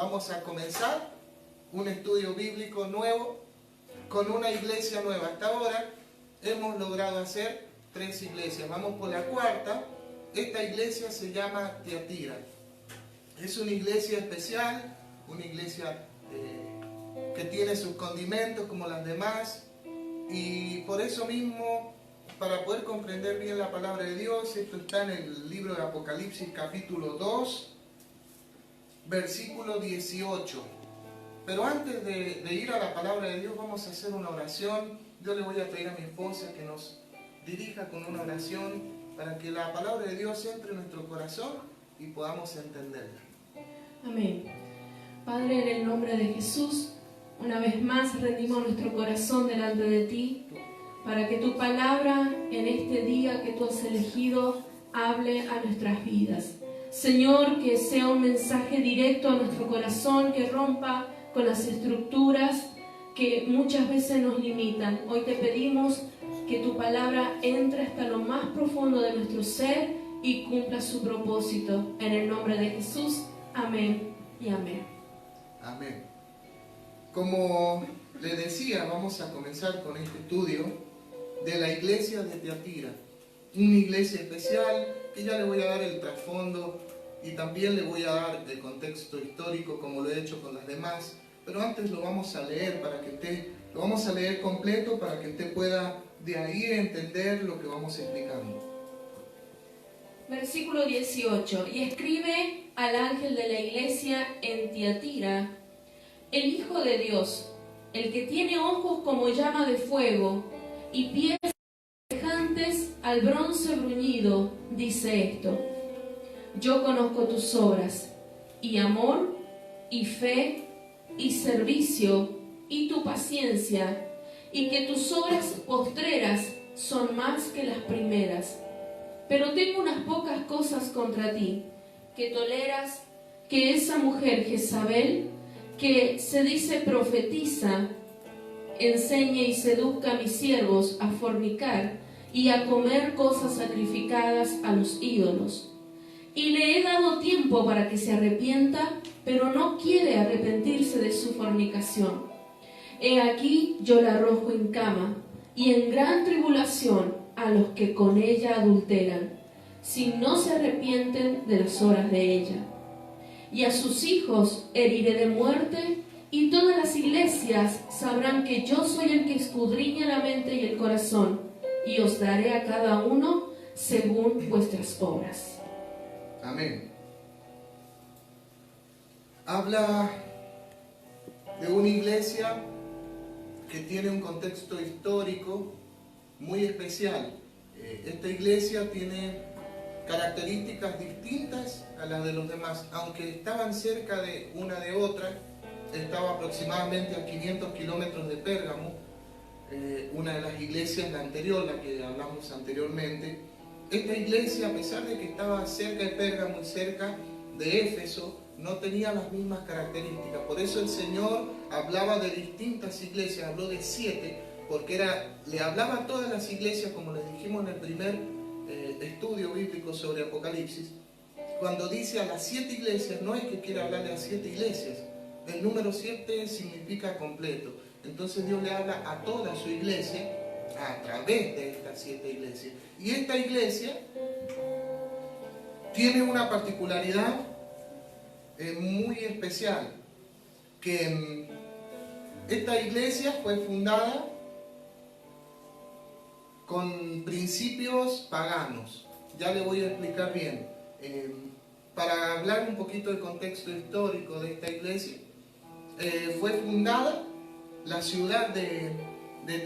vamos a comenzar un estudio bíblico nuevo con una iglesia nueva. Hasta ahora hemos logrado hacer 3 iglesias. Vamos por la cuarta. Esta iglesia se llama Tiatira. Es una iglesia especial, una iglesia que tiene sus condimentos como las demás. Y por eso mismo, para poder comprender bien la palabra de Dios, esto está en el libro de Apocalipsis capítulo 2, versículo 18. Pero antes de ir a la palabra de Dios, vamos a hacer una oración. Yo le voy a pedir a mi esposa que nos dirija con una oración para que la palabra de Dios entre en nuestro corazón y podamos entenderla. Amén. Padre, en el nombre de Jesús, una vez más rendimos nuestro corazón delante de ti, para que tu palabra en este día que tú has elegido hable a nuestras vidas. Señor, que sea un mensaje directo a nuestro corazón, que rompa con las estructuras que muchas veces nos limitan. Hoy te pedimos que tu palabra entre hasta lo más profundo de nuestro ser y cumpla su propósito. En el nombre de Jesús, amén y amén. Amén. Como le decía, vamos a comenzar con este estudio de la iglesia de Tiatira. Una iglesia especial que ya le voy a dar el trasfondo y también le voy a dar el contexto histórico como lo he hecho con las demás. Pero antes lo vamos a leer lo vamos a leer completo para que usted pueda de ahí entender lo que vamos explicando. Versículo 18. Y escribe al ángel de la iglesia en Tiatira: el Hijo de Dios, el que tiene ojos como llama de fuego y pies semejantes al bronce bruñido, dice esto: yo conozco tus obras, y amor, y fe, y servicio, y tu paciencia, y que tus obras postreras son más que las primeras. Pero tengo unas pocas cosas contra ti, que toleras que esa mujer Jezabel, que se dice profetiza, enseñe y seduzca a mis siervos a fornicar y a comer cosas sacrificadas a los ídolos. Y le he dado tiempo para que se arrepienta, pero no quiere arrepentirse de su fornicación. He aquí yo la arrojo en cama y en gran tribulación a los que con ella adulteran, si no se arrepienten de las obras de ella. Y a sus hijos heriré de muerte, y todas las iglesias sabrán que yo soy el que escudriña la mente y el corazón, y os daré a cada uno según vuestras obras. Amén. Habla de una iglesia que tiene un contexto histórico muy especial. Esta iglesia tiene características distintas a las de los demás, aunque estaban cerca de una de otra. Estaba aproximadamente a 500 kilómetros de Pérgamo, una de las iglesias, la anterior, la que hablamos anteriormente. Esta iglesia, a pesar de que estaba cerca de Pérgamo y cerca de Éfeso, no tenía las mismas características. Por eso el Señor hablaba de distintas iglesias, habló de 7, porque le hablaba a todas las iglesias, como les dijimos en el primer estudio bíblico sobre Apocalipsis. Cuando dice a las 7 iglesias, no es que quiera hablarle a 7 iglesias. El número 7 significa completo. Entonces Dios le habla a toda su iglesia a través de estas 7 iglesias. Y esta iglesia tiene una particularidad muy especial, que esta iglesia fue fundada con principios paganos. Ya le voy a explicar bien. Para hablar un poquito del contexto histórico de esta iglesia, fue fundada, la ciudad de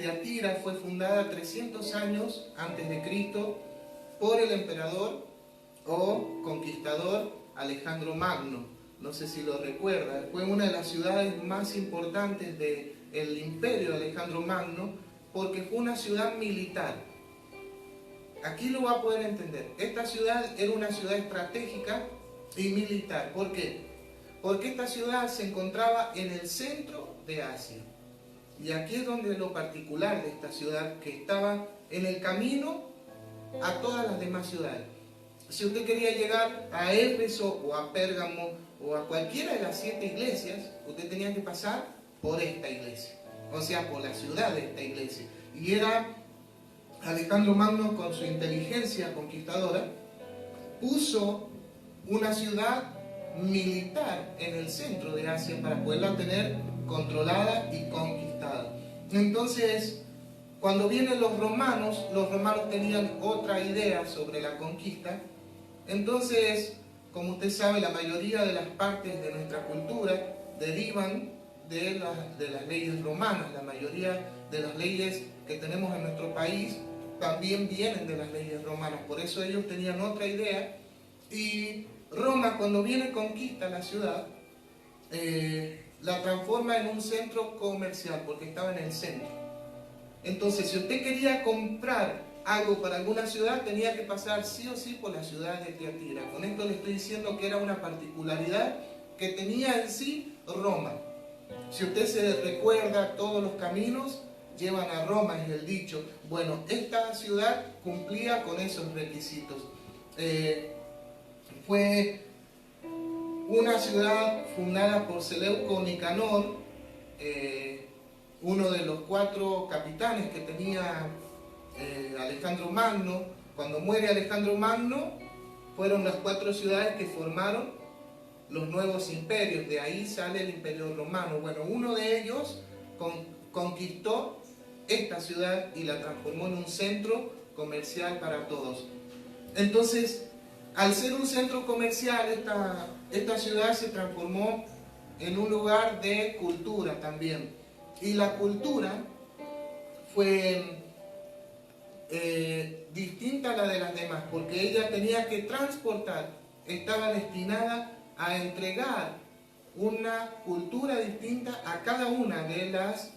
Tiatira fue fundada 300 años antes de Cristo por el emperador o conquistador Alejandro Magno. No sé si lo recuerda, fue una de las ciudades más importantes del imperio de Alejandro Magno, porque fue una ciudad militar. Aquí lo va a poder entender. Esta ciudad era una ciudad estratégica y militar. ¿Por qué? Porque esta ciudad se encontraba en el centro de Asia. Y aquí es donde lo particular de esta ciudad, que estaba en el camino a todas las demás ciudades. Si usted quería llegar a Éfeso o a Pérgamo o a cualquiera de las 7 iglesias, usted tenía que pasar por esta iglesia, o sea, por la ciudad de esta iglesia. Y era Alejandro Magno, con su inteligencia conquistadora, puso una ciudad militar en el centro de Asia para poderla tener controlada y conquistada. Entonces, cuando vienen los romanos tenían otra idea sobre la conquista. Entonces, como usted sabe, la mayoría de las partes de nuestra cultura derivan de las leyes romanas. La mayoría de las leyes que tenemos en nuestro país también vienen de las leyes romanas. Por eso ellos tenían otra idea. Y Roma, cuando viene, conquista la ciudad, la transforma en un centro comercial, porque estaba en el centro. Entonces, si usted quería comprar algo para alguna ciudad, tenía que pasar sí o sí por la ciudad de Tiatira. Con esto le estoy diciendo que era una particularidad que tenía en sí Roma. Si usted se recuerda, todos los caminos llevan a Roma, es el dicho. Bueno, esta ciudad cumplía con esos requisitos. Fue una ciudad fundada por Seleuco Nicanor, uno de los 4 capitanes que tenía Alejandro Magno. Cuando muere Alejandro Magno, fueron las 4 ciudades que formaron los nuevos imperios. De ahí sale el Imperio Romano. Bueno, uno de ellos conquistó esta ciudad y la transformó en un centro comercial para todos. Entonces, al ser un centro comercial, esta ciudad se transformó en un lugar de cultura también. Y la cultura fue distinta a la de las demás, porque ella tenía que transportar, estaba destinada a entregar una cultura distinta a cada una de las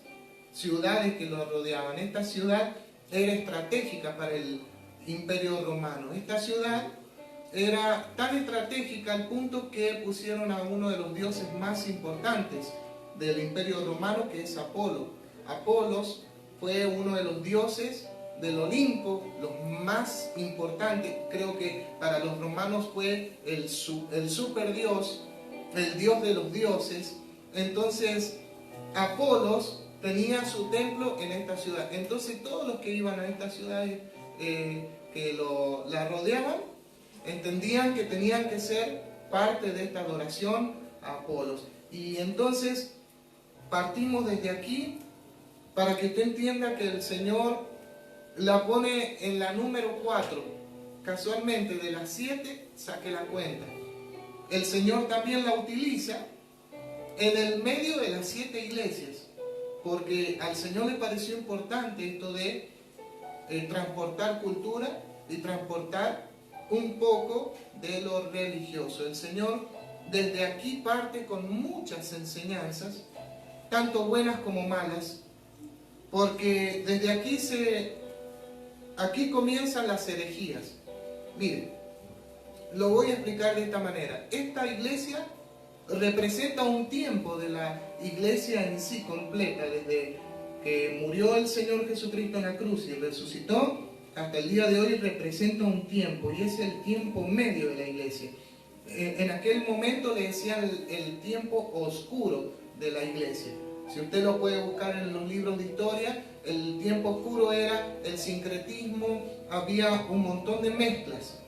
ciudades que lo rodeaban. Esta ciudad era estratégica para el Imperio Romano. Esta ciudad era tan estratégica al punto que pusieron a uno de los dioses más importantes del Imperio Romano, que es Apolo. Apolos fue uno de los dioses del Olimpo, los más importantes. Creo que para los romanos fue el superdios, el dios de los dioses. Entonces, Apolos tenía su templo en esta ciudad. Entonces, todos los que iban a esta ciudad la rodeaban, entendían que tenían que ser parte de esta adoración a Apolos. Y entonces partimos desde aquí para que usted entienda que el Señor la pone en la número 4. Casualmente, de las 7, saque la cuenta. El Señor también la utiliza en el medio de las 7 iglesias, porque al Señor le pareció importante esto de transportar cultura y transportar un poco de lo religioso. El Señor desde aquí parte con muchas enseñanzas, tanto buenas como malas, porque desde aquí comienzan las herejías. Mire, lo voy a explicar de esta manera. Esta iglesia representa un tiempo de la iglesia en sí completa, desde que murió el Señor Jesucristo en la cruz y resucitó hasta el día de hoy. Representa un tiempo, y es el tiempo medio de la iglesia. En aquel momento le decían el tiempo oscuro de la iglesia. Si usted lo puede buscar en los libros de historia, el tiempo oscuro era el sincretismo, había un montón de mezclas.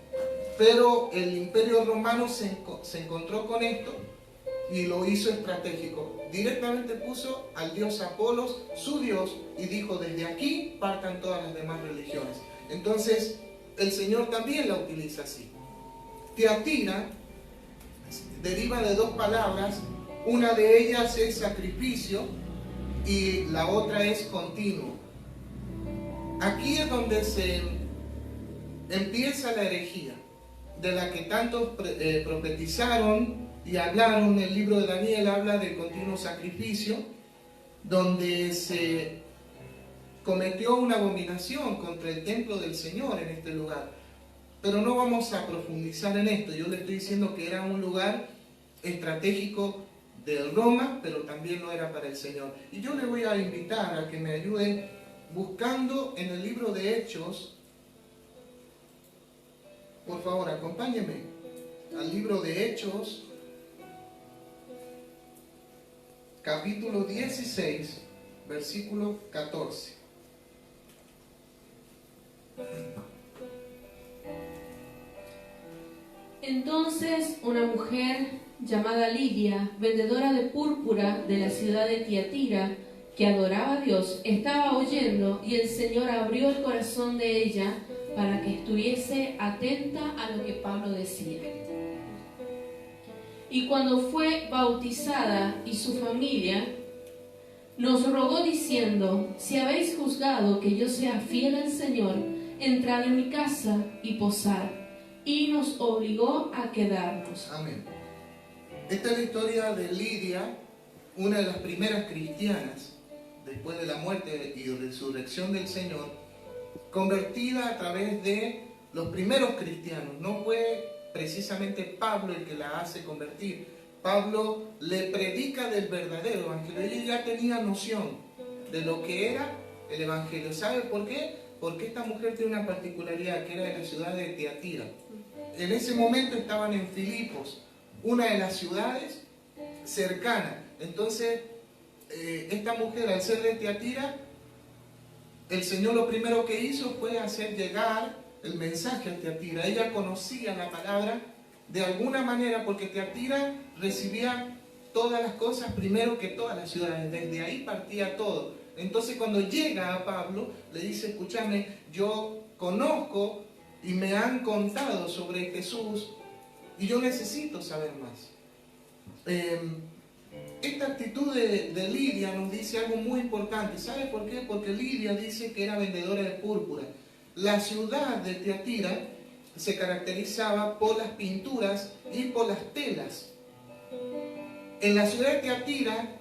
Pero el Imperio Romano se encontró con esto y lo hizo estratégico. Directamente puso al dios Apolos, su dios, y dijo: desde aquí partan todas las demás religiones. Entonces, el Señor también la utiliza así. Tiatira deriva de 2 palabras. Una de ellas es sacrificio y la otra es continuo. Aquí es donde se empieza la herejía, de la que tantos profetizaron y hablaron. El libro de Daniel habla de continuo sacrificio, donde se cometió una abominación contra el templo del Señor en este lugar. Pero no vamos a profundizar en esto. Yo le estoy diciendo que era un lugar estratégico de Roma, pero también lo era para el Señor. Y yo le voy a invitar a que me ayuden buscando en el libro de Hechos. Por favor, acompáñenme al libro de Hechos, capítulo 16, versículo 14. Entonces una mujer llamada Lidia, vendedora de púrpura de la ciudad de Tiatira, que adoraba a Dios, estaba oyendo, y el Señor abrió el corazón de ella para que estuviese atenta a lo que Pablo decía. Y cuando fue bautizada y su familia, nos rogó diciendo: si habéis juzgado que yo sea fiel al Señor, entrad en mi casa y posad. Y nos obligó a quedarnos. Amén. Esta es la historia de Lidia, una de las primeras cristianas, después de la muerte y resurrección del Señor, convertida a través de los primeros cristianos. No fue precisamente Pablo el que la hace convertir. Pablo le predica del verdadero evangelio. Ella ya tenía noción de lo que era el evangelio. ¿Sabe por qué? Porque esta mujer tiene una particularidad, que era de la ciudad de Tiatira. En ese momento estaban en Filipos, una de las ciudades cercanas. Entonces, esta mujer, al ser de Tiatira, el Señor lo primero que hizo fue hacer llegar el mensaje a Tiatira. Ella conocía la palabra de alguna manera, porque Tiatira recibía todas las cosas primero que todas las ciudades. Desde ahí partía todo. Entonces, cuando llega a Pablo, le dice: escúchame, yo conozco y me han contado sobre Jesús y yo necesito saber más. Esta actitud de Lidia nos dice algo muy importante. ¿Sabe por qué? Porque Lidia dice que era vendedora de púrpura. La ciudad de Tiatira se caracterizaba por las pinturas y por las telas. En la ciudad de Tiatira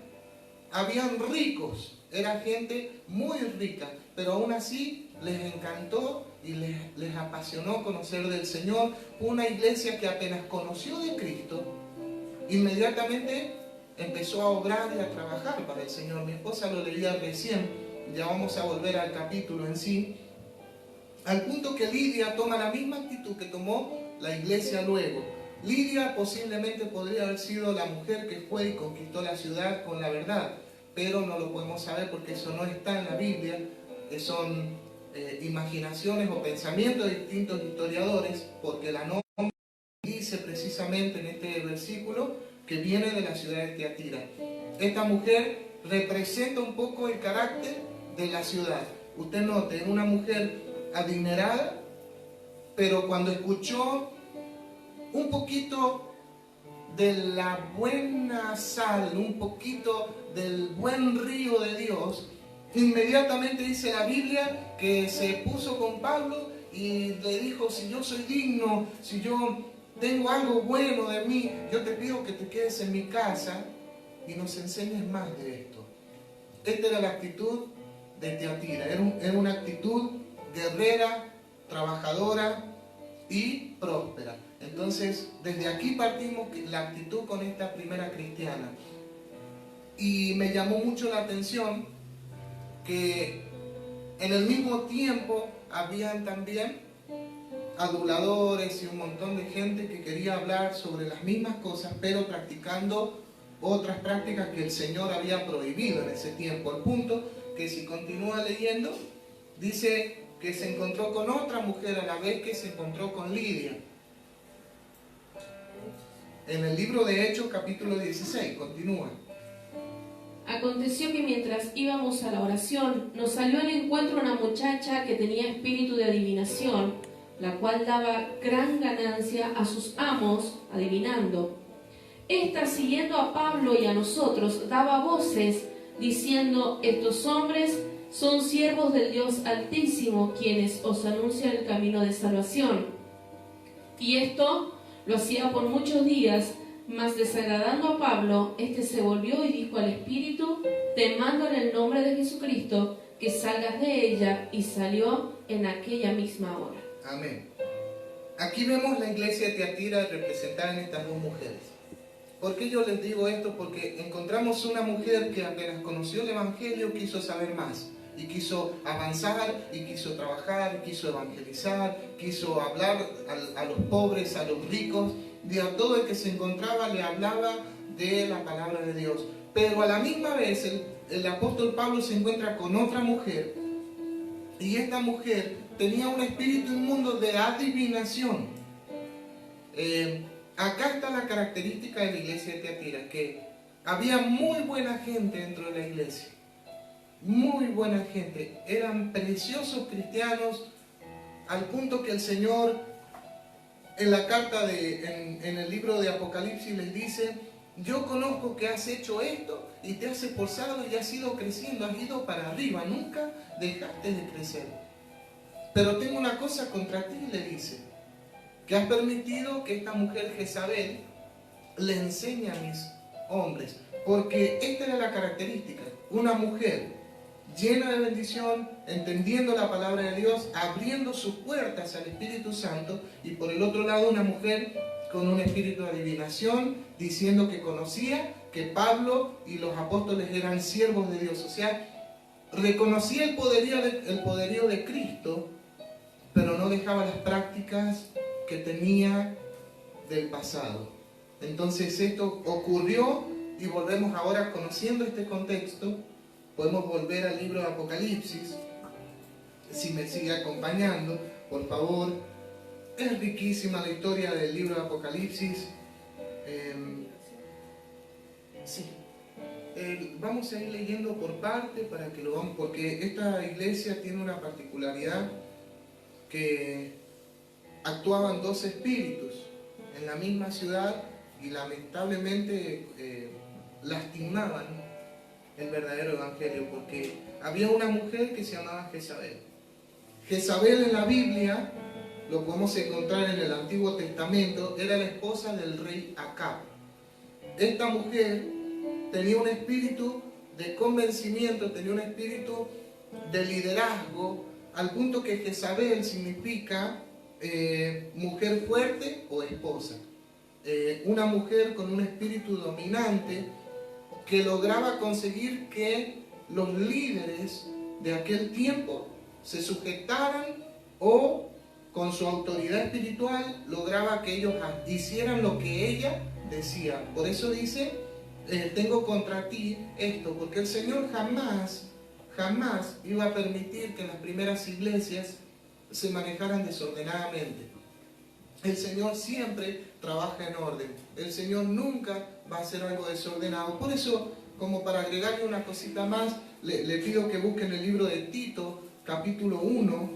habían ricos, era gente muy rica, pero aún así les encantó y les apasionó conocer del Señor. Una iglesia que apenas conoció de Cristo, inmediatamente empezó a obrar y a trabajar para el Señor. Mi esposa lo leía recién, ya vamos a volver al capítulo en sí, al punto que Lidia toma la misma actitud que tomó la iglesia luego. Lidia posiblemente podría haber sido la mujer que fue y conquistó la ciudad con la verdad, pero no lo podemos saber porque eso no está en la Biblia, son imaginaciones o pensamientos de distintos historiadores, porque la nombre dice precisamente en este versículo que viene de la ciudad de Tiatira. Esta mujer representa un poco el carácter de la ciudad. Usted note, una mujer adinerada, pero cuando escuchó un poquito de la buena sal, un poquito del buen río de Dios, inmediatamente dice la Biblia que se puso con Pablo y le dijo: si yo soy digno, si yo tengo algo bueno de mí, yo te pido que te quedes en mi casa y nos enseñes más de esto. Esta era la actitud de Tiatira, era una actitud guerrera, trabajadora y próspera. Entonces, desde aquí partimos la actitud con esta primera cristiana. Y me llamó mucho la atención que en el mismo tiempo habían también aduladores y un montón de gente que quería hablar sobre las mismas cosas, pero practicando otras prácticas que el Señor había prohibido en ese tiempo. Al punto que, si continúa leyendo, dice que se encontró con otra mujer a la vez que se encontró con Lidia. En el libro de Hechos, capítulo 16, continúa. Aconteció que mientras íbamos a la oración, nos salió al encuentro una muchacha que tenía espíritu de adivinación, la cual daba gran ganancia a sus amos adivinando. Esta, siguiendo a Pablo y a nosotros, daba voces, diciendo: estos hombres son siervos del Dios Altísimo, quienes os anuncian el camino de salvación. Y esto lo hacía por muchos días, mas desagradando a Pablo, éste se volvió y dijo al espíritu: te mando en el nombre de Jesucristo, que salgas de ella, y salió en aquella misma hora. Amén. Aquí vemos la iglesia de Tiatira representada en estas dos mujeres. ¿Por qué yo les digo esto? Porque encontramos una mujer que apenas conoció el Evangelio quiso saber más, y quiso avanzar, y quiso trabajar, y quiso evangelizar, quiso hablar a los pobres, a los ricos, y a todo el que se encontraba le hablaba de la palabra de Dios. pero a la misma vez el apóstol Pablo se encuentra con otra mujer, y esta mujer tenía un espíritu inmundo de adivinación. Acá está la característica de la iglesia de Tiatira, que había muy buena gente dentro de la iglesia, muy buena gente, eran preciosos cristianos, al punto que el Señor en la carta en el libro de Apocalipsis les dice: yo conozco que has hecho esto y te has esforzado y has ido creciendo, has ido para arriba, nunca dejaste de crecer. Pero tengo una cosa contra ti, le dice, que has permitido que esta mujer Jezabel le enseñe a mis hombres. Porque esta era la característica, una mujer llena de bendición, entendiendo la palabra de Dios, abriendo sus puertas al Espíritu Santo, y por el otro lado una mujer con un espíritu de adivinación, diciendo que conocía que Pablo y los apóstoles eran siervos de Dios. O sea, reconocía el poderío de Cristo, pero no dejaba las prácticas que tenía del pasado. Entonces esto ocurrió, y volvemos ahora, conociendo este contexto, podemos volver al libro de Apocalipsis. Si me sigue acompañando, por favor. Es riquísima la historia del libro de Apocalipsis. Vamos a ir leyendo por parte para que lo veamos, porque esta iglesia tiene una particularidad, que actuaban dos espíritus en la misma ciudad y lamentablemente lastimaban el verdadero evangelio, porque había una mujer que se llamaba Jezabel. Jezabel en la Biblia, lo podemos encontrar en el Antiguo Testamento, era la esposa del rey Acab. Esta mujer tenía un espíritu de convencimiento, tenía un espíritu de liderazgo, al punto que Jezabel significa mujer fuerte o esposa. Una mujer con un espíritu dominante que lograba conseguir que los líderes de aquel tiempo se sujetaran, o con su autoridad espiritual lograba que ellos hicieran lo que ella decía. Por eso dice, tengo contra ti esto, porque el Señor jamás iba a permitir que las primeras iglesias se manejaran desordenadamente. El Señor siempre trabaja en orden. El Señor nunca va a hacer algo desordenado. Por eso, como para agregarle una cosita más, le pido que busquen el libro de Tito, capítulo 1,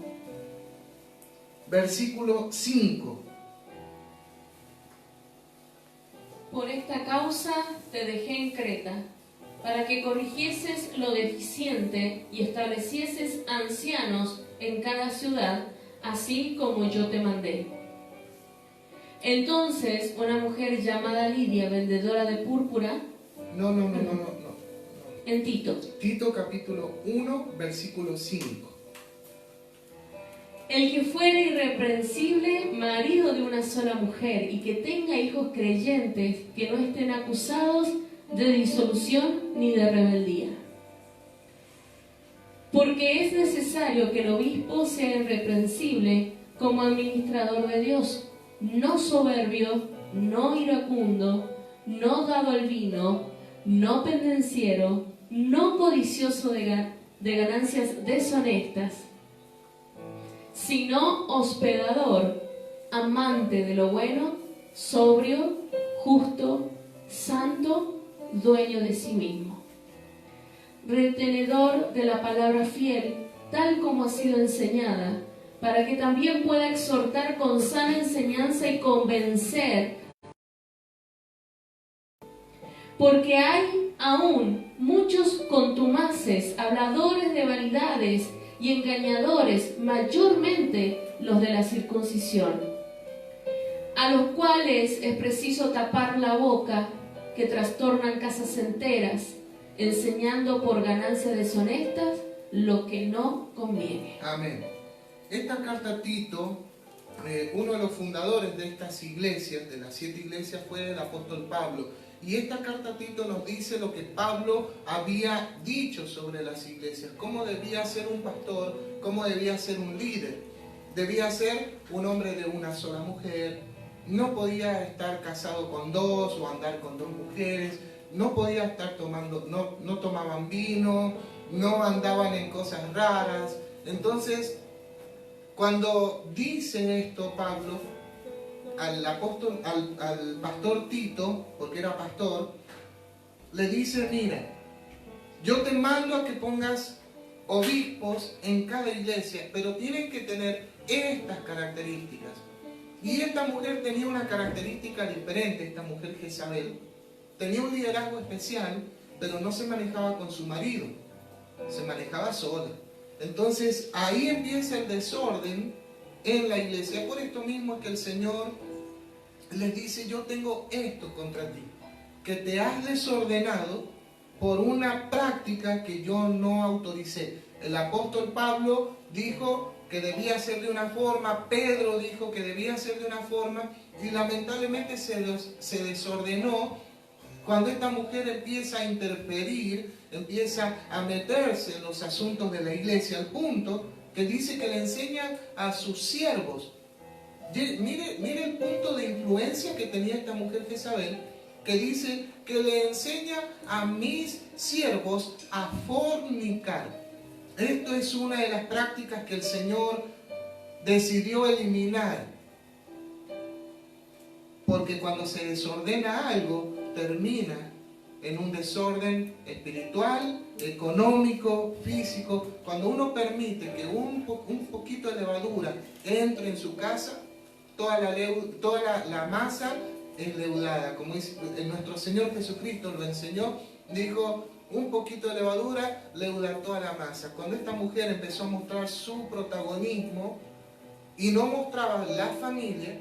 versículo 5. Por esta causa te dejé en Creta, para que corrigieses lo deficiente y establecieses ancianos en cada ciudad, así como yo te mandé. Entonces una mujer llamada Lidia, vendedora de púrpura... No. En Tito. Tito capítulo 1, versículo 5. El que fuere irreprensible, marido de una sola mujer, y que tenga hijos creyentes, que no estén acusados de disolución ni de rebeldía. Porque es necesario que el obispo sea irreprensible como administrador de Dios, no soberbio, no iracundo, no dado al vino, no pendenciero, no codicioso de ganancias deshonestas, sino hospedador, amante de lo bueno, sobrio, justo, santo, dueño de sí mismo, retenedor de la palabra fiel, tal como ha sido enseñada, para que también pueda exhortar con sana enseñanza y convencer. Porque hay aún muchos contumaces, habladores de vanidades y engañadores, mayormente los de la circuncisión, a los cuales es preciso tapar la boca, que trastornan casas enteras, enseñando por ganancias deshonestas lo que no conviene. Amén. Esta carta a Tito, uno de los fundadores de estas iglesias, de las 7 iglesias, fue el apóstol Pablo. Y esta carta a Tito nos dice lo que Pablo había dicho sobre las iglesias, cómo debía ser un pastor, cómo debía ser un líder. Debía ser un hombre de una sola mujer, no podía estar casado con 2 o andar con 2 mujeres, no podía estar tomando, no tomaban vino, no andaban en cosas raras. Entonces, cuando dice esto Pablo al apóstol, al pastor Tito, porque era pastor, le dice: mira, yo te mando a que pongas obispos en cada iglesia, pero tienen que tener estas características. Y esta mujer tenía una característica diferente, esta mujer Jezabel. Tenía un liderazgo especial, pero no se manejaba con su marido, se manejaba sola. Entonces ahí empieza el desorden en la iglesia. Por esto mismo es que el Señor les dice: yo tengo esto contra ti, que te has desordenado por una práctica que yo no autoricé. El apóstol Pablo dijo que debía ser de una forma, Pedro dijo que debía ser de una forma, y lamentablemente se desordenó cuando esta mujer empieza a interferir, empieza a meterse en los asuntos de la iglesia, al punto que dice que le enseña a sus siervos. Mire el punto de influencia que tenía esta mujer Jezabel, que dice que le enseña a mis siervos a fornicar. Esto es una de las prácticas que el Señor decidió eliminar, porque cuando se desordena algo, termina en un desorden espiritual, económico, físico. Cuando uno permite que un poquito de levadura entre en su casa, toda la masa es leudada. Como dice, nuestro Señor Jesucristo lo enseñó, dijo: un poquito de levadura leuda toda la masa. Cuando esta mujer empezó a mostrar su protagonismo y no mostraba la familia,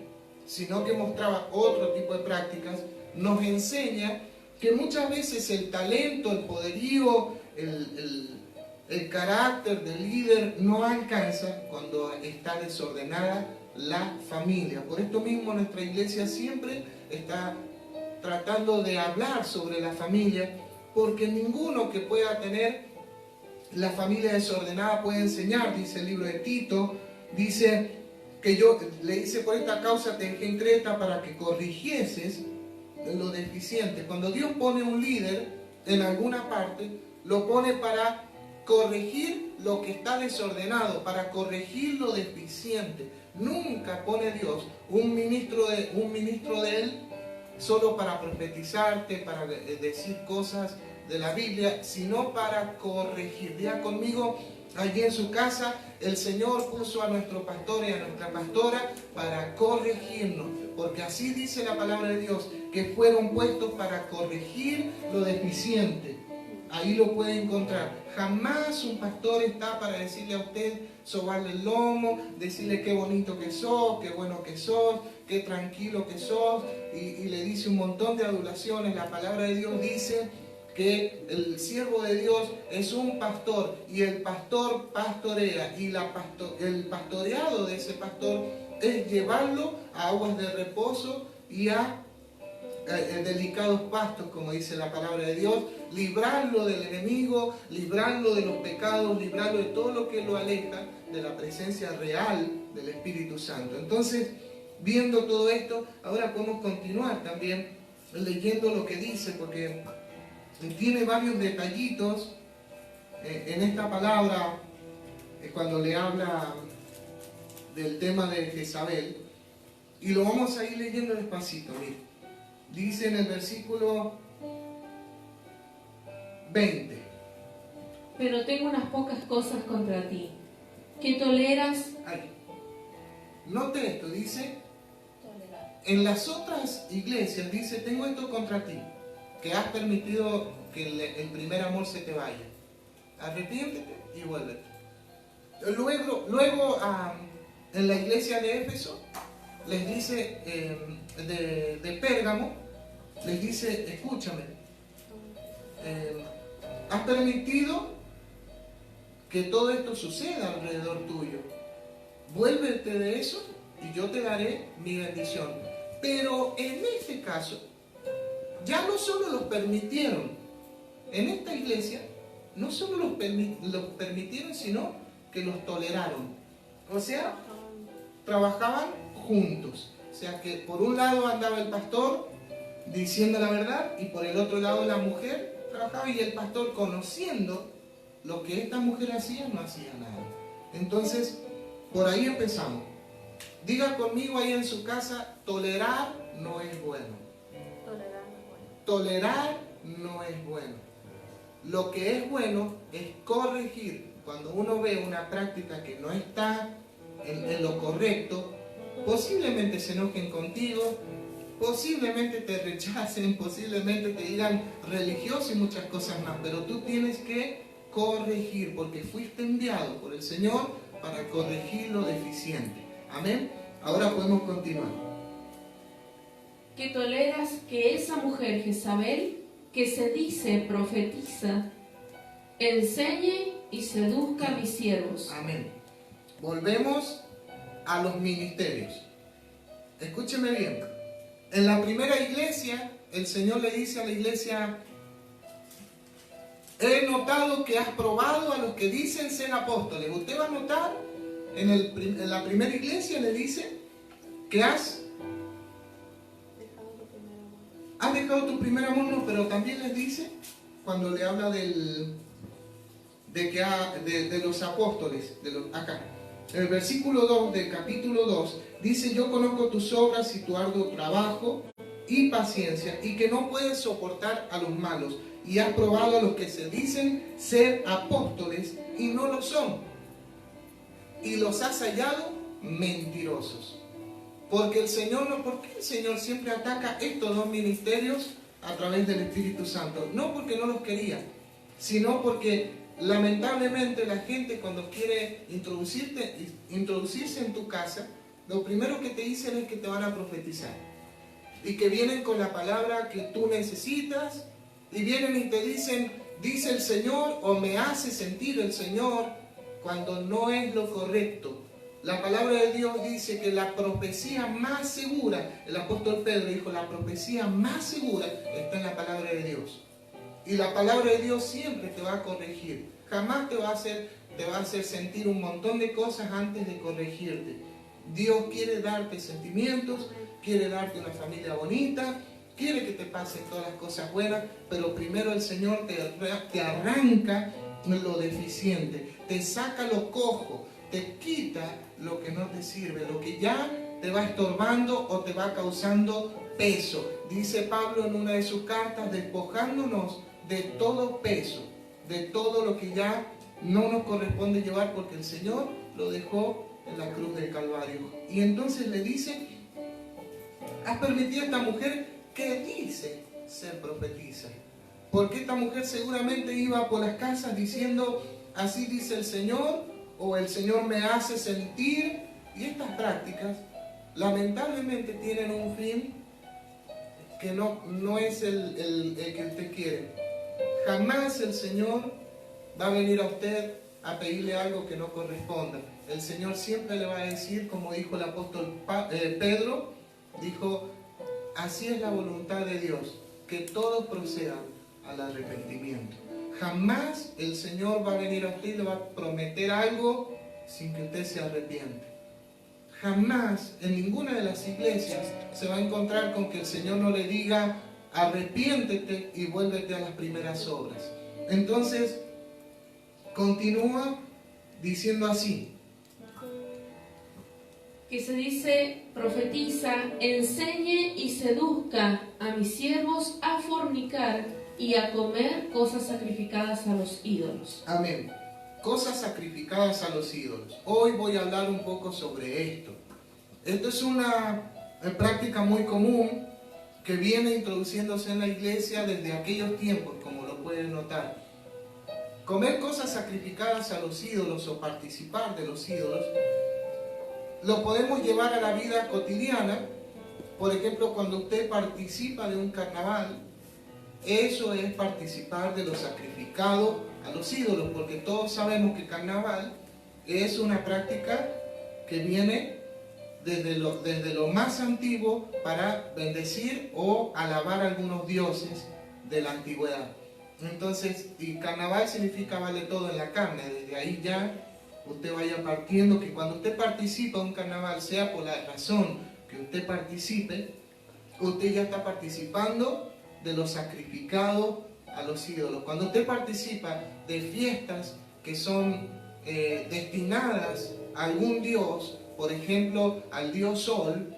sino que mostraba otro tipo de prácticas, nos enseña que muchas veces el talento, el poderío, el carácter del líder no alcanza cuando está desordenada la familia. Por esto mismo nuestra iglesia siempre está tratando de hablar sobre la familia, porque ninguno que pueda tener la familia desordenada puede enseñar. Dice el libro de Tito, dice que yo le hice por esta causa te dejé en Creta para que corrigieses lo deficiente. Cuando Dios pone un líder en alguna parte, lo pone para corregir lo que está desordenado, para corregir lo deficiente. Nunca pone Dios un ministro de Él solo para profetizarte, para decir cosas de la Biblia, sino para corregir. Diga conmigo: allí en su casa el Señor puso a nuestro pastor y a nuestra pastora para corregirnos, porque así dice la palabra de Dios, que fueron puestos para corregir lo deficiente. Ahí lo puede encontrar. Jamás un pastor está para decirle a usted, sobarle el lomo, decirle qué bonito que sos, qué bueno que sos, qué tranquilo que sos, y le dice un montón de adulaciones. La palabra de Dios dice que el siervo de Dios es un pastor, y el pastor pastorea, y el pastoreado de ese pastor es llevarlo a aguas de reposo y a delicados pastos, como dice la palabra de Dios, librarlo del enemigo, librarlo de los pecados, librarlo de todo lo que lo aleja de la presencia real del Espíritu Santo. Entonces, viendo todo esto, ahora podemos continuar también leyendo lo que dice, porque tiene varios detallitos en esta palabra cuando le habla del tema de Jezabel, y lo vamos a ir leyendo despacito. Mire, dice en el versículo 20: pero tengo unas pocas cosas contra ti, que toleras. Ahí. Note esto, dice, en las otras iglesias dice: tengo esto contra ti, que has permitido que el primer amor se te vaya. Arrepiéntete y vuélvete. Luego en la iglesia de Éfeso les dice, de Pérgamo, les dice: escúchame, has permitido que todo esto suceda alrededor tuyo. Vuélvete de eso y yo te daré mi bendición. Pero en este caso, ya no solo los permitieron, en esta iglesia, no solo los permitieron, sino que los toleraron. O sea, trabajaban juntos. O sea que por un lado andaba el pastor diciendo la verdad, y por el otro lado la mujer trabajaba, y el pastor, conociendo lo que esta mujer hacía, no hacía nada. Entonces, por ahí empezamos. Diga conmigo ahí en su casa: tolerar no es bueno. Tolerar no es bueno. Lo que es bueno es corregir. Cuando uno ve una práctica que no está en lo correcto, posiblemente se enojen contigo, posiblemente te rechacen, posiblemente te digan religioso y muchas cosas más, pero tú tienes que corregir, porque fuiste enviado por el Señor para corregir lo deficiente. Amén. Ahora podemos continuar. Que toleras que esa mujer Jezabel, que se dice profetiza, enseñe y seduzca a mis siervos. Amén. Volvemos a los ministerios. Escúcheme bien. En la primera iglesia, el Señor le dice a la iglesia: he notado que has probado a los que dicen ser apóstoles. Usted va a notar, en la primera iglesia le dice que has dejado tu primer amor, no, pero también les dice, cuando le habla de los apóstoles, acá, en el versículo 2 del capítulo 2, dice: yo conozco tus obras y tu arduo trabajo y paciencia, y que no puedes soportar a los malos, y has probado a los que se dicen ser apóstoles y no lo son, y los has hallado mentirosos. Porque el Señor ¿por qué el Señor siempre ataca estos dos ministerios a través del Espíritu Santo? No porque no los quería, sino porque lamentablemente la gente, cuando quiere introducirse en tu casa, lo primero que te dicen es que te van a profetizar, y que vienen con la palabra que tú necesitas, y vienen y te dicen: dice el Señor, o me hace sentir el Señor, cuando no es lo correcto. La palabra de Dios dice que la profecía más segura, el apóstol Pedro dijo: la profecía más segura está en la palabra de Dios. Y la palabra de Dios siempre te va a corregir. Jamás te va a hacer sentir un montón de cosas antes de corregirte. Dios quiere darte sentimientos, quiere darte una familia bonita, quiere que te pasen todas las cosas buenas, pero primero el Señor te arranca lo deficiente, te saca lo cojo, te quita lo que no te sirve, lo que ya te va estorbando o te va causando peso. Dice Pablo en una de sus cartas: despojándonos de todo peso, de todo lo que ya no nos corresponde llevar, porque el Señor lo dejó en la cruz del Calvario. Y entonces le dice: has permitido a esta mujer que dice ser profetisa. Porque esta mujer seguramente iba por las casas diciendo: así dice el Señor, o el Señor me hace sentir. Y estas prácticas lamentablemente tienen un fin que no es el que usted quiere. Jamás el Señor va a venir a usted a pedirle algo que no corresponda. El Señor siempre le va a decir, como dijo el apóstol Pedro, dijo: así es la voluntad de Dios, que todos procedan al arrepentimiento. Jamás el Señor va a venir a usted y le va a prometer algo sin que usted se arrepiente. Jamás en ninguna de las iglesias se va a encontrar con que el Señor no le diga: arrepiéntete y vuélvete a las primeras obras. Entonces, continúa diciendo así: que se dice profetiza, enseñe y seduzca a mis siervos a fornicar y a comer cosas sacrificadas a los ídolos. Amén. Cosas sacrificadas a los ídolos. Hoy voy a hablar un poco sobre esto. Esto es una práctica muy común que viene introduciéndose en la iglesia desde aquellos tiempos, como lo pueden notar. Comer cosas sacrificadas a los ídolos o participar de los ídolos lo podemos llevar a la vida cotidiana. Por ejemplo, cuando usted participa de un carnaval, eso es participar de lo sacrificado a los ídolos, porque todos sabemos que carnaval es una práctica que viene desde lo más antiguo para bendecir o alabar a algunos dioses de la antigüedad. Entonces, y carnaval significa vale todo en la carne. Desde ahí ya usted vaya partiendo que cuando usted participa en un carnaval, sea por la razón que usted participe, usted ya está participando de lo sacrificado a los ídolos. Cuando usted participa de fiestas que son destinadas a algún dios, por ejemplo, al dios Sol,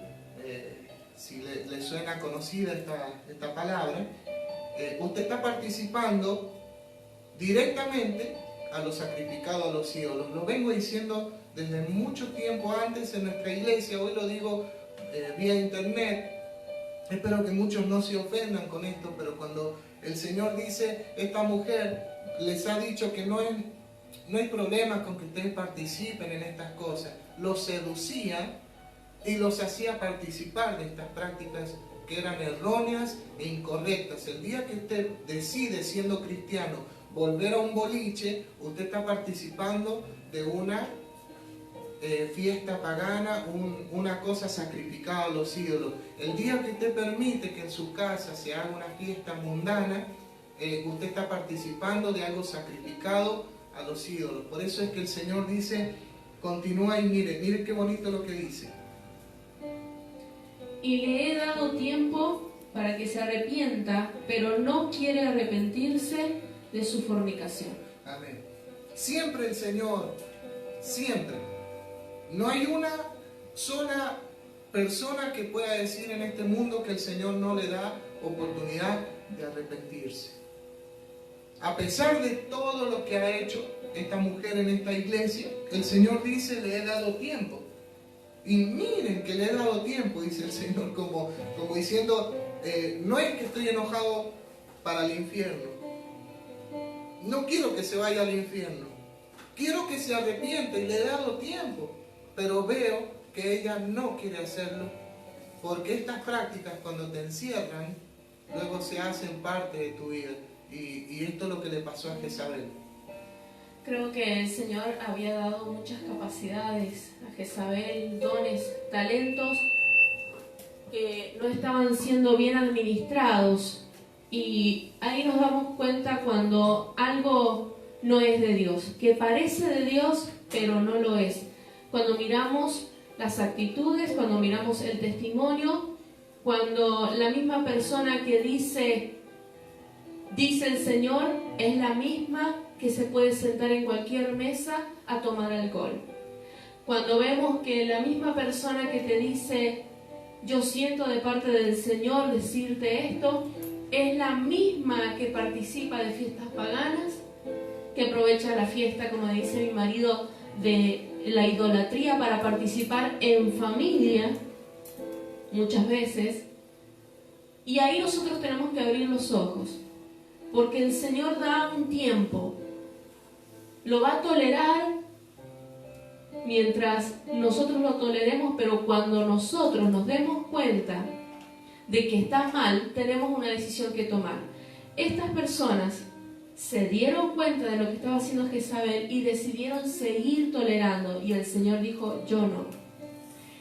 si le suena conocida esta palabra, usted está participando directamente a lo sacrificado a los ídolos. Lo vengo diciendo desde mucho tiempo antes en nuestra iglesia, hoy lo digo vía internet. Espero que muchos no se ofendan con esto, pero cuando el Señor dice, esta mujer les ha dicho que no hay problema con que ustedes participen en estas cosas, los seducía y los hacía participar de estas prácticas que eran erróneas e incorrectas. El día que usted decide, siendo cristiano, volver a un boliche, usted está participando de una fiesta pagana, una cosa sacrificada a los ídolos. El día que usted permite que en su casa se haga una fiesta mundana, usted está participando de algo sacrificado a los ídolos. Por eso es que el Señor dice, continúa y mire qué bonito lo que dice. Y le he dado tiempo para que se arrepienta, pero no quiere arrepentirse de su fornicación. Amén. Siempre el Señor, siempre. No hay una sola persona que pueda decir en este mundo que el Señor no le da oportunidad de arrepentirse. A pesar de todo lo que ha hecho esta mujer en esta iglesia, el Señor dice, le he dado tiempo. Y miren que le he dado tiempo, dice el Señor, como diciendo, no es que estoy enojado para el infierno. No quiero que se vaya al infierno. Quiero que se arrepienta y le he dado tiempo. Pero veo que ella no quiere hacerlo, porque estas prácticas cuando te encierran, luego se hacen parte de tu vida. Y esto es lo que le pasó a Jezabel. Creo que el Señor había dado muchas capacidades a Jezabel, dones, talentos que no estaban siendo bien administrados. Y ahí nos damos cuenta cuando algo no es de Dios, que parece de Dios, pero no lo es. Cuando miramos las actitudes, cuando miramos el testimonio, cuando la misma persona que dice el Señor, es la misma que se puede sentar en cualquier mesa a tomar alcohol. Cuando vemos que la misma persona que te dice, yo siento de parte del Señor decirte esto, es la misma que participa de fiestas paganas, que aprovecha la fiesta, como dice mi marido, de la idolatría para participar en familia, muchas veces. Y ahí nosotros tenemos que abrir los ojos, porque el Señor da un tiempo, lo va a tolerar mientras nosotros lo toleremos, pero cuando nosotros nos demos cuenta de que está mal, tenemos una decisión que tomar. Estas personas se dieron cuenta de lo que estaba haciendo Jezabel y decidieron seguir tolerando, y el Señor dijo, yo no.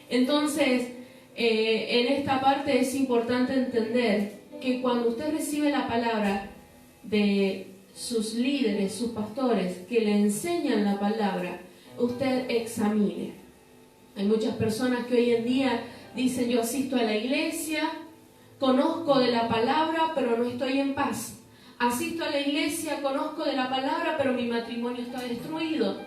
Entonces, en esta parte es importante entender que cuando usted recibe la palabra de sus líderes, sus pastores, que le enseñan la palabra, usted examine. Hay muchas personas que hoy en día dicen, yo asisto a la iglesia, conozco de la palabra, pero no estoy en paz. Asisto a la iglesia, conozco de la palabra, pero mi matrimonio está destruido.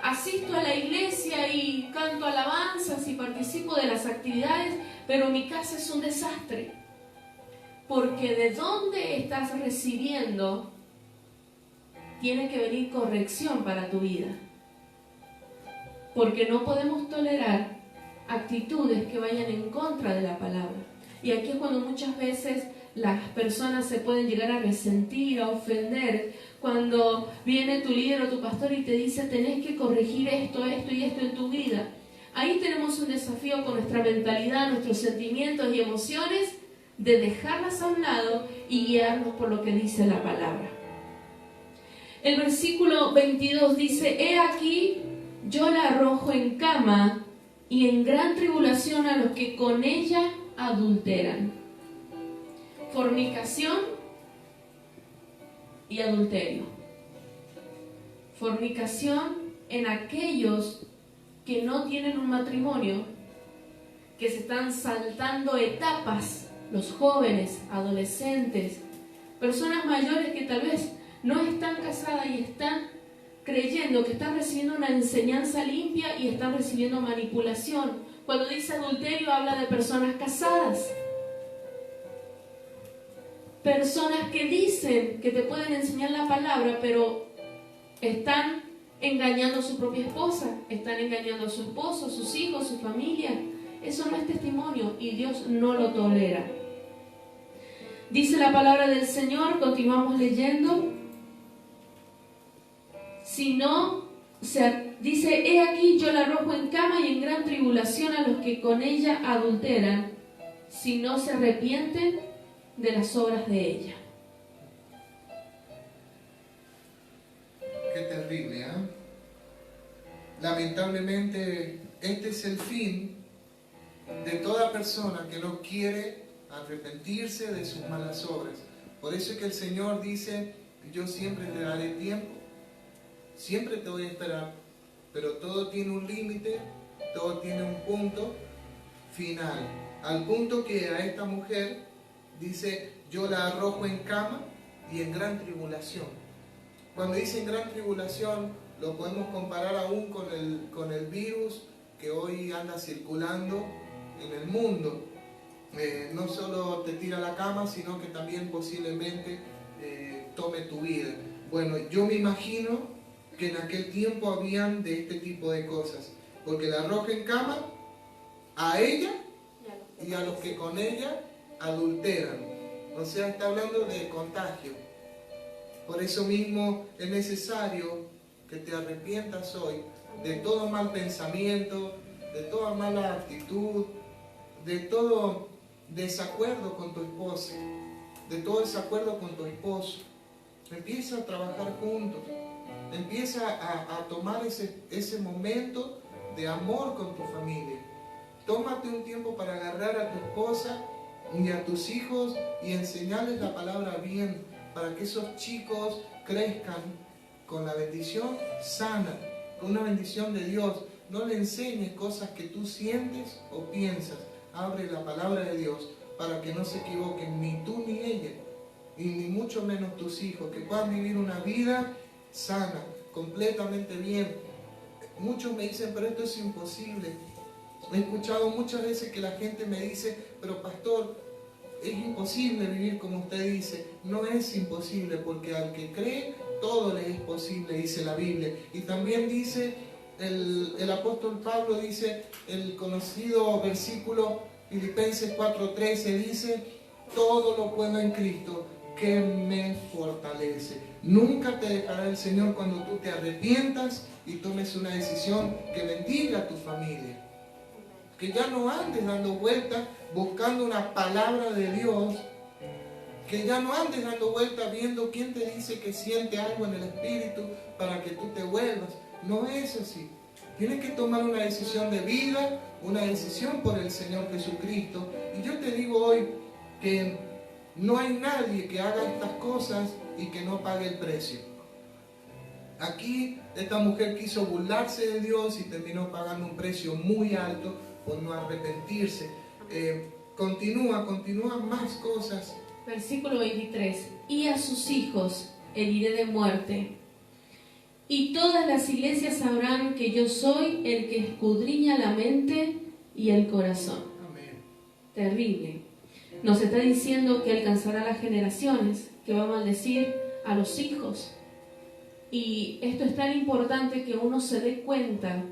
Asisto a la iglesia y canto alabanzas y participo de las actividades, pero mi casa es un desastre. Porque de dónde estás recibiendo, tiene que venir corrección para tu vida. Porque no podemos tolerar actitudes que vayan en contra de la palabra. Y aquí es cuando muchas veces las personas se pueden llegar a resentir, a ofender, cuando viene tu líder o tu pastor y te dice, tenés que corregir esto, esto y esto en tu vida. Ahí tenemos un desafío con nuestra mentalidad, nuestros sentimientos y emociones, de dejarlas a un lado y guiarnos por lo que dice la palabra. El versículo 22 dice, he aquí, yo la arrojo en cama y en gran tribulación a los que con ella adulteran. Fornicación y adulterio. Fornicación en aquellos que no tienen un matrimonio, que se están saltando etapas los jóvenes, adolescentes, personas mayores que tal vez no están casadas y están creyendo que están recibiendo una enseñanza limpia y están recibiendo manipulación. Cuando dice adulterio habla de personas casadas. Personas que dicen que te pueden enseñar la palabra, pero están engañando a su propia esposa, están engañando a su esposo, a sus hijos, a su familia. Eso no es testimonio y Dios no lo tolera. Dice la palabra del Señor, continuamos leyendo. Si no, dice, he aquí yo la arrojo en cama y en gran tribulación a los que con ella adulteran, si no se arrepienten de las obras de ella. Qué terrible, ¿eh? Lamentablemente, este es el fin de toda persona que no quiere arrepentirse de sus malas obras. Por eso es que el Señor dice, yo siempre te daré tiempo, siempre te voy a esperar, pero todo tiene un límite, todo tiene un punto final. Al punto que a esta mujer dice, yo la arrojo en cama y en gran tribulación. Cuando dice en gran tribulación, lo podemos comparar aún con el virus que hoy anda circulando en el mundo. No solo te tira a la cama, sino que también posiblemente tome tu vida. Bueno, yo me imagino que en aquel tiempo habían de este tipo de cosas, porque la arroja en cama a ella y a los que con ella adulteran. O sea, está hablando de contagio. Por eso mismo es necesario que te arrepientas hoy de todo mal pensamiento, de toda mala actitud, de todo desacuerdo con tu esposa, de todo desacuerdo con tu esposo. Empieza a trabajar juntos, empieza a tomar ese momento de amor con tu familia. Tómate un tiempo para agarrar a tu esposa y a tus hijos y enseñarles la palabra bien, para que esos chicos crezcan con la bendición sana, con una bendición de Dios. No le enseñes cosas que tú sientes o piensas. Abre la palabra de Dios para que no se equivoquen ni tú ni ella, y ni mucho menos tus hijos, que puedan vivir una vida sana, completamente bien. Muchos me dicen, pero esto es imposible. He escuchado muchas veces que la gente me dice, pero pastor, es imposible vivir como usted dice. No es imposible, porque al que cree, todo le es posible, dice la Biblia. Y también dice el apóstol Pablo, dice el conocido versículo Filipenses 4:13, dice, todo lo puedo en Cristo que me fortalece. Nunca te dejará el Señor cuando tú te arrepientas y tomes una decisión que bendiga a tu familia. Que ya no andes dando vueltas buscando una palabra de Dios, que ya no andes dando vueltas viendo quién te dice que siente algo en el espíritu para que tú te vuelvas. No es así. Tienes que tomar una decisión de vida, una decisión por el Señor Jesucristo. Y yo te digo hoy que no hay nadie que haga estas cosas y que no pague el precio. Aquí esta mujer quiso burlarse de Dios y terminó pagando un precio muy alto por no arrepentirse. Continúa más cosas. Versículo 23. Y a sus hijos heriré de muerte. Y todas las iglesias sabrán que yo soy el que escudriña la mente y el corazón. Amén. Terrible. Nos está diciendo que alcanzará las generaciones, que va a maldecir a los hijos. Y esto es tan importante que uno se dé cuenta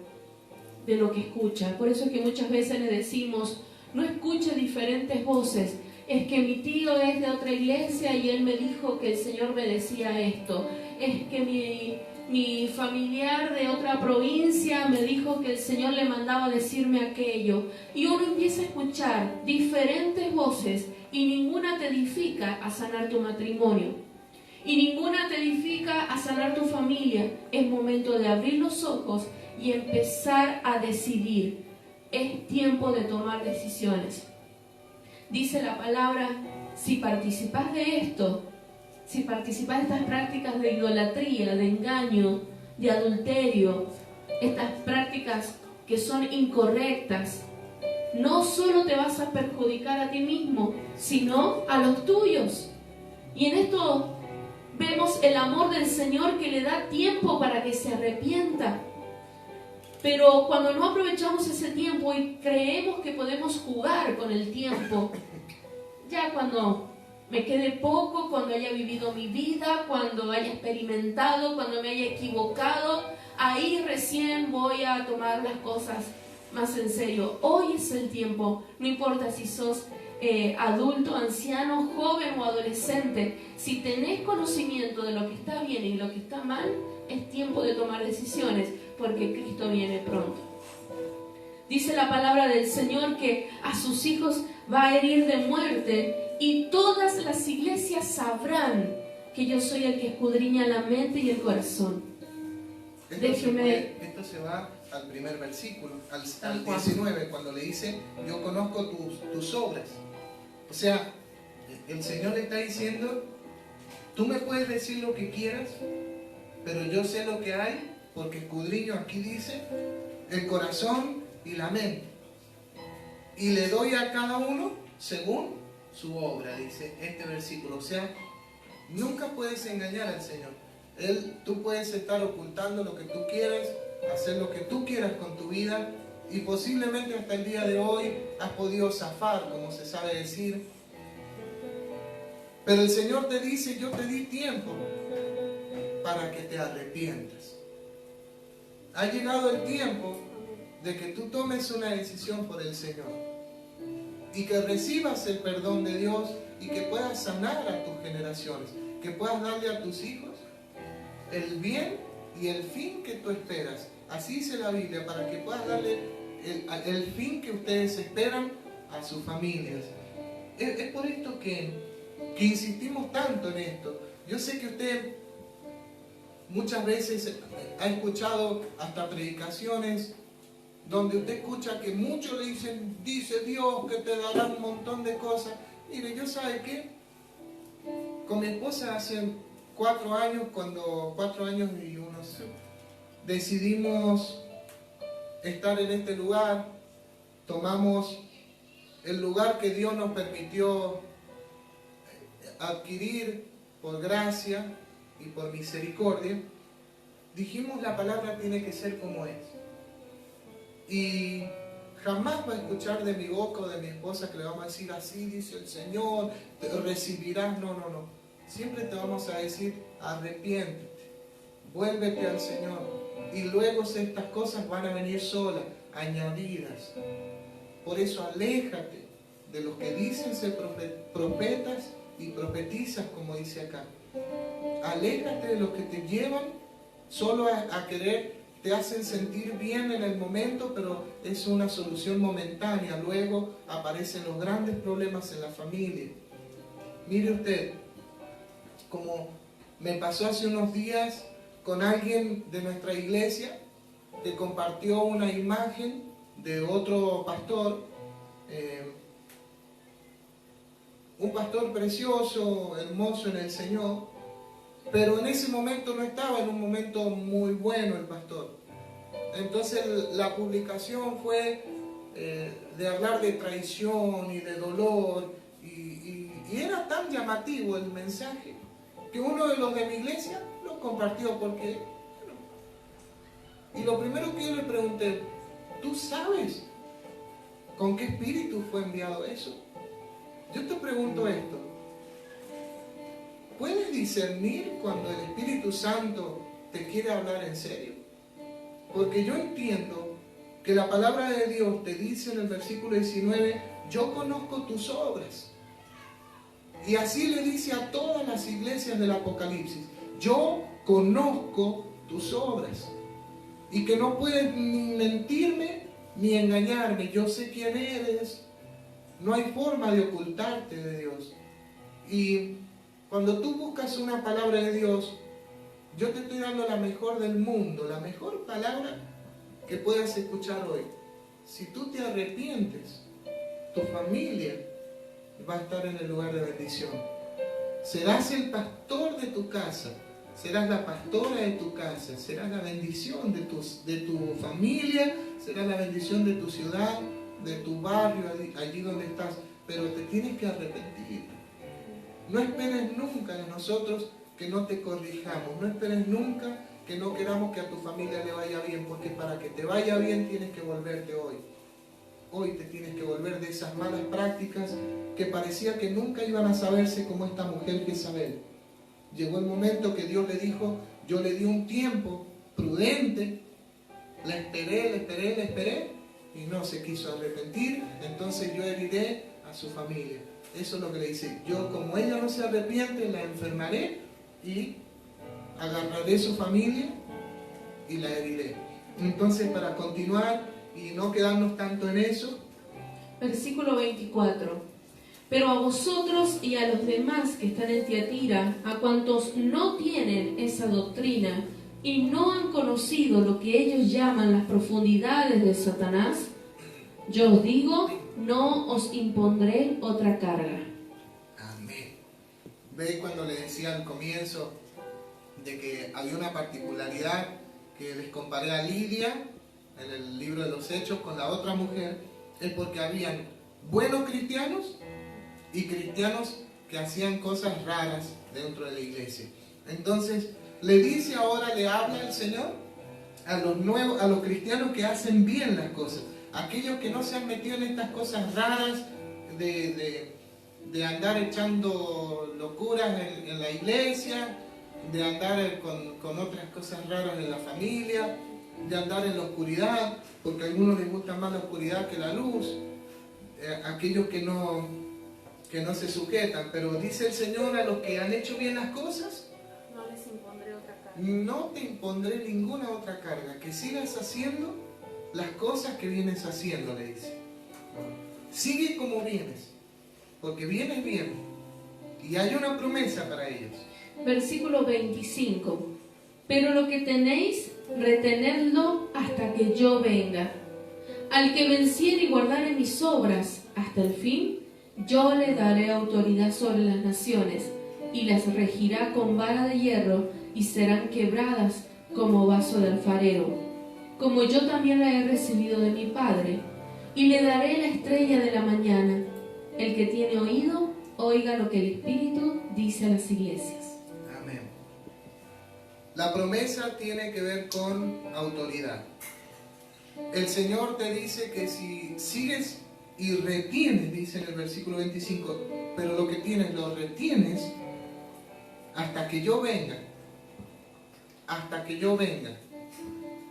de lo que escucha. Por eso es que muchas veces le decimos, no escuche diferentes voces. Es que mi tío es de otra iglesia y él me dijo que el Señor me decía esto. Es que mi familiar de otra provincia me dijo que el Señor le mandaba decirme aquello. Y uno empieza a escuchar diferentes voces y ninguna te edifica a sanar tu matrimonio. Y ninguna te edifica a sanar tu familia. Es momento de abrir los ojos y empezar a decidir. Es tiempo de tomar decisiones. Dice la palabra, si participas de esto, si participas de estas prácticas de idolatría, de engaño, de adulterio, estas prácticas que son incorrectas, no solo te vas a perjudicar a ti mismo, sino a los tuyos. Y en esto vemos el amor del Señor, que le da tiempo para que se arrepienta. Pero cuando no aprovechamos ese tiempo y creemos que podemos jugar con el tiempo, ya cuando me quede poco, cuando haya vivido mi vida, cuando haya experimentado, cuando me haya equivocado, ahí recién voy a tomar las cosas más en serio. Hoy es el tiempo, no importa si sos adulto, anciano, joven o adolescente. Si tenés conocimiento de lo que está bien y lo que está mal, es tiempo de tomar decisiones, porque Cristo viene pronto. Dice la palabra del Señor que a sus hijos va a herir de muerte, y todas las iglesias sabrán que yo soy el que escudriña la mente y el corazón. Esto se va al primer versículo, al 19, cuando le dice, yo conozco tus obras. O sea, el Señor le está diciendo, tú me puedes decir lo que quieras, pero yo sé lo que hay, porque escudriño, aquí dice, el corazón y la mente. Y le doy a cada uno según su obra, dice este versículo. O sea, nunca puedes engañar al Señor. Tú puedes estar ocultando lo que tú quieras, hacer lo que tú quieras con tu vida, y posiblemente hasta el día de hoy has podido zafar, como se sabe decir. Pero el Señor te dice, yo te di tiempo para que te arrepientas. Ha llegado el tiempo de que tú tomes una decisión por el Señor y que recibas el perdón de Dios y que puedas sanar a tus generaciones, que puedas darle a tus hijos el bien y el fin que tú esperas. Así dice la Biblia, para que puedas darle el fin que ustedes esperan a sus familias. Es por esto que insistimos tanto en esto. Yo sé que usted muchas veces ha escuchado hasta predicaciones donde usted escucha que muchos le dicen, dice Dios que te dará un montón de cosas. Mire, yo sabe qué, con mi esposa hace 4 años, cuando 4 años y unos, decidimos estar en este lugar, tomamos el lugar que Dios nos permitió adquirir por gracia y por misericordia. Dijimos, la palabra tiene que ser como es. Y jamás va a escuchar de mi boca o de mi esposa que le vamos a decir, así dice el Señor, te recibirás. No. Siempre te vamos a decir, arrepiéntete, vuélvete al Señor. Y luego estas cosas van a venir solas, añadidas. Por eso aléjate de los que dicen ser profetas y profetizas, como dice acá. Aléjate de los que te llevan solo a querer, te hacen sentir bien en el momento, pero es una solución momentánea. Luego aparecen los grandes problemas en la familia. Mire usted, como me pasó hace unos días con alguien de nuestra iglesia que compartió una imagen de otro pastor, un pastor precioso, hermoso en el Señor, pero en ese momento no estaba en un momento muy bueno el pastor. Entonces la publicación fue de hablar de traición y de dolor, y era tan llamativo el mensaje que uno de los de mi iglesia lo compartió, porque y lo primero que yo le pregunté, ¿tú sabes con qué espíritu fue enviado eso? Yo te pregunto esto, ¿puedes discernir cuando el Espíritu Santo te quiere hablar en serio? Porque yo entiendo que la palabra de Dios te dice en el versículo 19, yo conozco tus obras. Y así le dice a todas las iglesias del Apocalipsis, yo conozco tus obras. Y que no puedes ni mentirme ni engañarme. Yo sé quién eres. No hay forma de ocultarte de Dios. Y cuando tú buscas una palabra de Dios, yo te estoy dando la mejor del mundo, la mejor palabra que puedas escuchar hoy. Si tú te arrepientes, tu familia va a estar en el lugar de bendición. Serás el pastor de tu casa, serás la pastora de tu casa, serás la bendición de tu familia, serás la bendición de tu ciudad, de tu barrio, allí donde estás, pero te tienes que arrepentir. No esperes nunca de nosotros que no te corrijamos, no esperes nunca que no queramos que a tu familia le vaya bien, porque para que te vaya bien tienes que volverte hoy. Hoy te tienes que volver de esas malas prácticas que parecía que nunca iban a saberse, como esta mujer Jezabel. Llegó el momento que Dios le dijo, yo le di un tiempo prudente, la esperé y no se quiso arrepentir, entonces yo heriré a su familia. Eso es lo que le dice, yo como ella no se arrepiente, la enfermaré y agarraré su familia y la heriré. Entonces, para continuar y no quedarnos tanto en eso. Versículo 24. Pero a vosotros y a los demás que están en Tiatira, a cuantos no tienen esa doctrina y no han conocido lo que ellos llaman las profundidades de Satanás, yo os digo, no os impondré otra carga. Amén. Ve cuando le decía al comienzo de que había una particularidad que les comparé a Lidia en el libro de los Hechos con la otra mujer, es porque habían buenos cristianos y cristianos que hacían cosas raras dentro de la iglesia. Entonces le dice ahora, le habla el Señor a los nuevos, a los cristianos que hacen bien las cosas, aquellos que no se han metido en estas cosas raras de andar echando locuras en la iglesia, de andar con otras cosas raras en la familia, de andar en la oscuridad, porque a algunos les gusta más la oscuridad que la luz, aquellos que no se sujetan. Pero dice el Señor a los que han hecho bien las cosas, No les impondré otra carga. no te impondré ninguna otra carga, que sigas haciendo las cosas que vienes haciendo, le dice. Sigue como vienes, porque vienes bien, y hay una promesa para ellos. Versículo 25. Pero lo que tenéis, retenedlo hasta que yo venga. Al que venciere y guardare mis obras hasta el fin, yo le daré autoridad sobre las naciones, y las regirá con vara de hierro, y serán quebradas como vaso de alfarero, como yo también la he recibido de mi Padre. Y le daré la estrella de la mañana. El que tiene oído, oiga lo que el Espíritu dice a las iglesias. Amén. La promesa tiene que ver con autoridad. El Señor te dice que si sigues y retienes, dice en el versículo 25, pero lo que tienes lo retienes hasta que yo venga. Hasta que yo venga.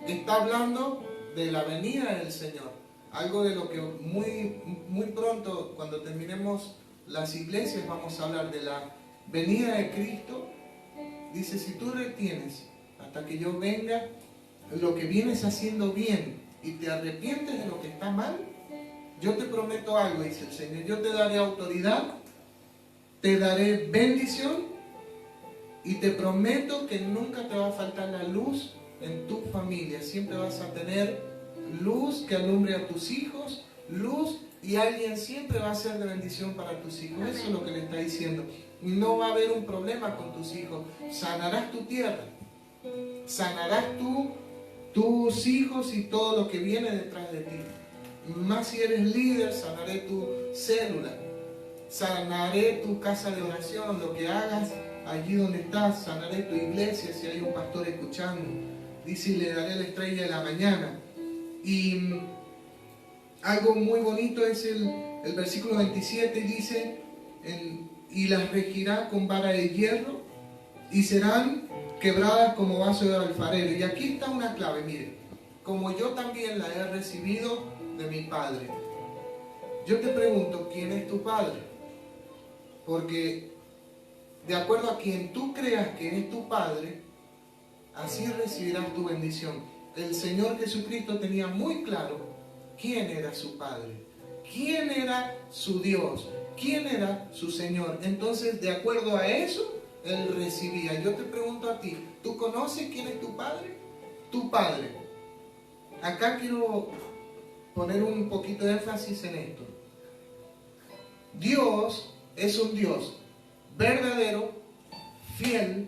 Está hablando de la venida del Señor. Algo de lo que muy pronto, cuando terminemos las iglesias, vamos a hablar de la venida de Cristo. Dice, si tú retienes hasta que yo venga lo que vienes haciendo bien y te arrepientes de lo que está mal, yo te prometo algo, dice el Señor, yo te daré autoridad, te daré bendición y te prometo que nunca te va a faltar la luz en tu familia. Siempre vas a tener luz que alumbre a tus hijos, luz, y alguien siempre va a ser de bendición para tus hijos. Eso es lo que le está diciendo. No va a haber un problema con tus hijos. Sanarás tu tierra, sanarás tus hijos y todo lo que viene detrás de ti. Más si eres líder, sanaré tu célula, sanaré tu casa de oración, lo que hagas allí donde estás, sanaré tu iglesia si hay un pastor escuchando. Dice, y le daré la estrella de la mañana. Y algo muy bonito es el versículo 27, dice, y las regirá con vara de hierro y serán quebradas como vaso de alfarero. Y aquí está una clave, mire, como yo también la he recibido de mi Padre. Yo te pregunto, ¿quién es tu Padre? Porque de acuerdo a quien tú creas que es tu Padre, así recibirás tu bendición. El Señor Jesucristo tenía muy claro quién era su Padre, quién era su Dios, quién era su Señor. Entonces, de acuerdo a eso, Él recibía. Yo te pregunto a ti, ¿tú conoces quién es tu Padre? Tu Padre. Acá quiero poner un poquito de énfasis en esto. Dios es un Dios verdadero, fiel,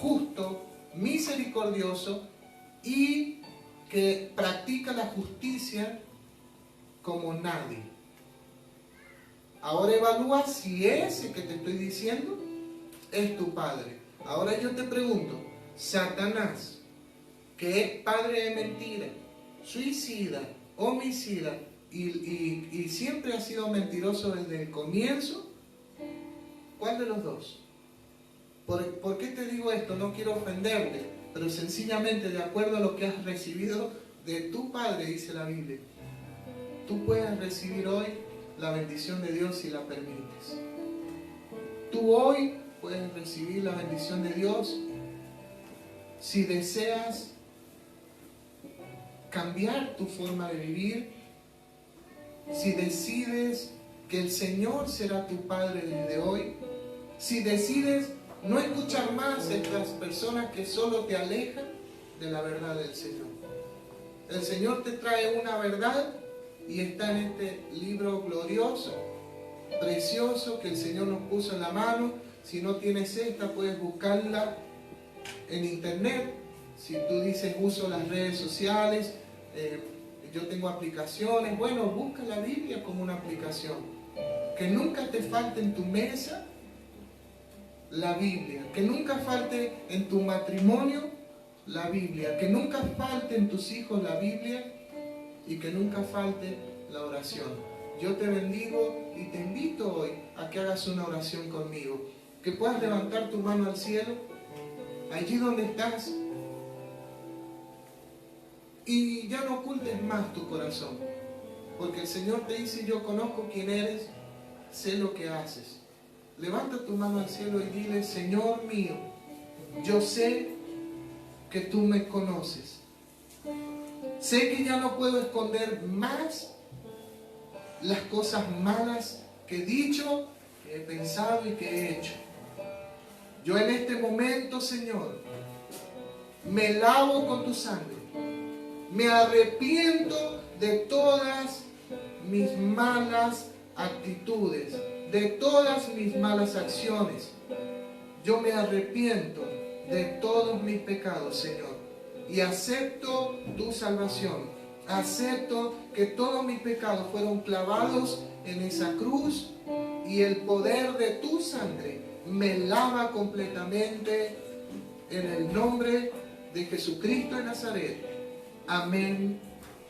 justo, misericordioso y que practica la justicia como nadie. Ahora evalúa si ese que te estoy diciendo es tu padre. Ahora yo te pregunto, Satanás, que es padre de mentira, suicida, homicida y siempre ha sido mentiroso desde el comienzo, ¿cuál de los dos? ¿Por qué te digo esto? No quiero ofenderte, pero sencillamente de acuerdo a lo que has recibido de tu padre, dice la Biblia, tú puedes recibir hoy la bendición de Dios si la permites. Tú hoy puedes recibir la bendición de Dios si deseas cambiar tu forma de vivir, si decides que el Señor será tu Padre desde hoy, si decides no escuchar más a estas personas que solo te alejan de la verdad del Señor. El Señor te trae una verdad y está en este libro glorioso, precioso, que el Señor nos puso en la mano. Si no tienes esta, puedes buscarla en internet. Si tú dices uso las redes sociales, yo tengo aplicaciones, bueno, busca la Biblia como una aplicación. Que nunca te falte en tu mesa la Biblia, que nunca falte en tu matrimonio la Biblia, que nunca falte en tus hijos la Biblia y que nunca falte la oración. Yo te bendigo y te invito hoy a que hagas una oración conmigo, que puedas levantar tu mano al cielo, allí donde estás, y ya no ocultes más tu corazón, porque el Señor te dice: yo conozco quién eres, sé lo que haces. Levanta tu mano al cielo y dile: Señor mío, yo sé que tú me conoces. Sé que ya no puedo esconder más las cosas malas que he dicho, que he pensado y que he hecho. Yo en este momento, Señor, me lavo con tu sangre. Me arrepiento de todas mis malas actitudes, de todas mis malas acciones. Yo me arrepiento de todos mis pecados, Señor, y acepto tu salvación. Acepto que todos mis pecados fueron clavados en esa cruz y el poder de tu sangre me lava completamente en el nombre de Jesucristo de Nazaret. Amén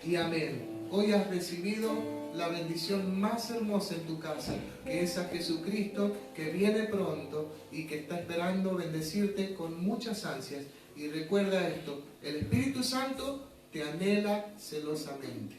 y amén. Hoy has recibido la bendición más hermosa en tu casa, que es a Jesucristo, que viene pronto y que está esperando bendecirte con muchas ansias. Y recuerda esto: el Espíritu Santo te anhela celosamente.